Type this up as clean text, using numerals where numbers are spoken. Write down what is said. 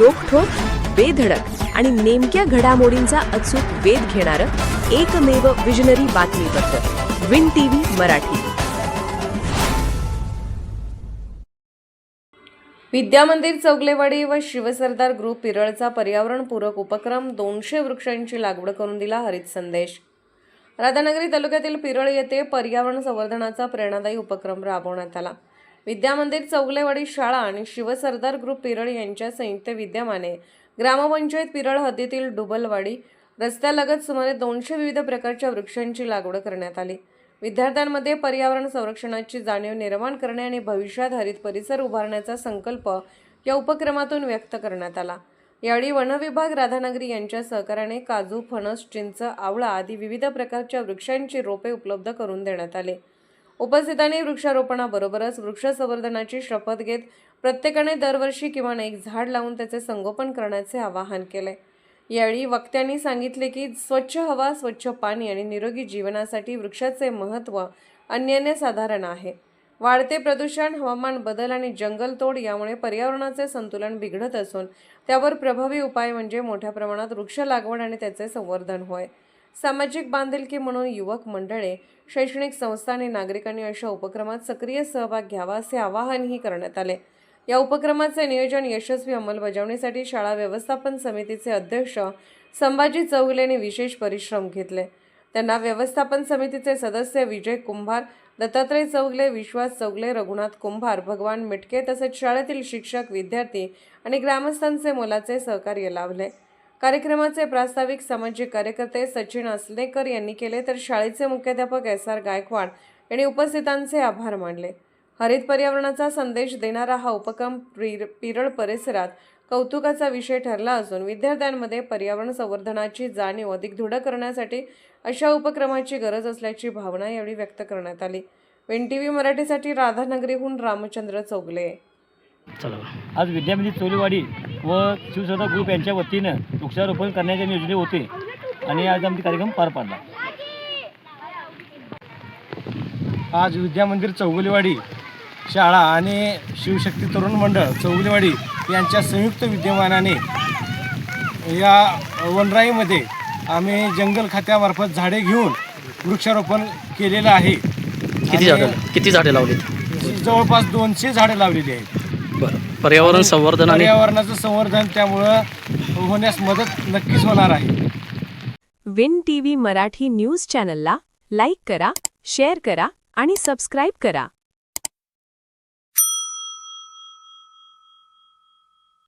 रोखठोक, बेधडक आणि नेमक्या घडामोडींचा अचूक वेध घेणारं एकमेव विजनरी बातमीपत्र विन टीव्ही मराठी. विद्यामंदिर चौगलेवाडी व शिवसरदार ग्रुप पिरळचा पर्यावरणपूरक उपक्रम 200 वृक्षांची लागवड करून दिला हरित संदेश. राधानगरी तालुक्यातील पिरळ येथे पर्यावरण संवर्धनाचा प्रेरणादायी उपक्रम राबवण्यात आला. विद्यामंदिर चौगलेवाडी शाळा आणि शिवसरदार ग्रुप पिरळ यांच्या संयुक्त विद्यमाने ग्रामपंचायत पिरळ हद्दीतील डुबलवाडी रस्त्यालगत सुमारे 200 विविध प्रकारच्या वृक्षांची लागवड करण्यात आली. विद्यार्थ्यांमध्ये पर्यावरण संरक्षणाची जाणीव निर्माण करणे आणि भविष्यात हरित परिसर उभारण्याचा संकल्प या उपक्रमातून व्यक्त करण्यात आला. यावेळी वन विभाग राधानगरी यांच्या सहकार्याने काजू, फणस, चिंच, आवळा आदी विविध प्रकारच्या वृक्षांची रोपे उपलब्ध करून देण्यात आले. उपस्थितांनी वृक्षारोपणाबरोबरच वृक्ष संवर्धनाची शपथ घेत प्रत्येकाने दरवर्षी किमान एक झाड लावून त्याचे संगोपन करण्याचे आवाहन केले. यावेळी वक्त्यांनी सांगितले की स्वच्छ हवा, स्वच्छ पाणी आणि निरोगी जीवनासाठी वृक्षाचे महत्त्व अनन्यसाधारण आहे. वाढते प्रदूषण, हवामान बदल आणि जंगलतोड यामुळे पर्यावरणाचे संतुलन बिघडत असून त्यावर प्रभावी उपाय म्हणजे मोठ्या प्रमाणात वृक्ष लागवड आणि त्याचे संवर्धन होय. सामाजिक बांधिलकी म्हणून युवक मंडळे, शैक्षणिक संस्था आणि नागरिकांनी अशा उपक्रमात सक्रिय सहभाग घ्यावा असे आवाहनही करण्यात आले. या उपक्रमाचे नियोजन यशस्वी अंमलबजावणीसाठी शाळा व्यवस्थापन समितीचे अध्यक्ष संभाजी चौगले यांनी विशेष परिश्रम घेतले. त्यांना व्यवस्थापन समितीचे सदस्य विजय कुंभार, दत्तात्रय चौगले, विश्वास चौगले, रघुनाथ कुंभार, भगवान मिटके तसेच शाळेतील शिक्षक, विद्यार्थी आणि ग्रामस्थांचे मोलाचे सहकार्य लाभले. कार्यक्रमाचे प्रास्ताविक सामाजिक कार्यकर्ते सचिन असलेकर यांनी केले तर शाळेचे मुख्याध्यापक SR गायकवाड यांनी उपस्थितांचे आभार मानले. हरित पर्यावरणाचा संदेश देणारा हा उपक्रम पिरळ परिसरात कौतुकाचा विषय ठरला असून विद्यार्थ्यांमध्ये पर्यावरण संवर्धनाची जाणीव अधिक दृढ करण्यासाठी अशा उपक्रमाची गरज असल्याची भावना यावेळी व्यक्त करण्यात आली. विन टीव्ही मराठीसाठी राधानगरीहून रामचंद्र चौगले. आज विद्यामंदिर चौगलेवाडी व शिवसरदार ग्रुप यांच्या वतीनं वृक्षारोपण करण्याचे नियोजन होते आणि आज आमचा कार्यक्रम पार पाडला. आज विद्यामंदिर चौगलेवाडी शाळा आणि शिवशक्ती तरुण मंडळ चौगलेवाडी यांच्या संयुक्त विद्यमानाने या वनराईमध्ये आम्ही जंगल खात्यामार्फत झाडे घेऊन वृक्षारोपण केलेलं आहे. किती झाडे लावली? जवळपास 200 झाडे लावलेली आहेत. पर्यावरण संवर्धन आणि पर्यावरणाचं संवर्धन त्यामुळं होण्यास मदत नक्कीच होणार आहे. विन टीव्ही मराठी न्यूज चॅनलला लाईक करा, शेअर करा आणि सबस्क्राईब करा.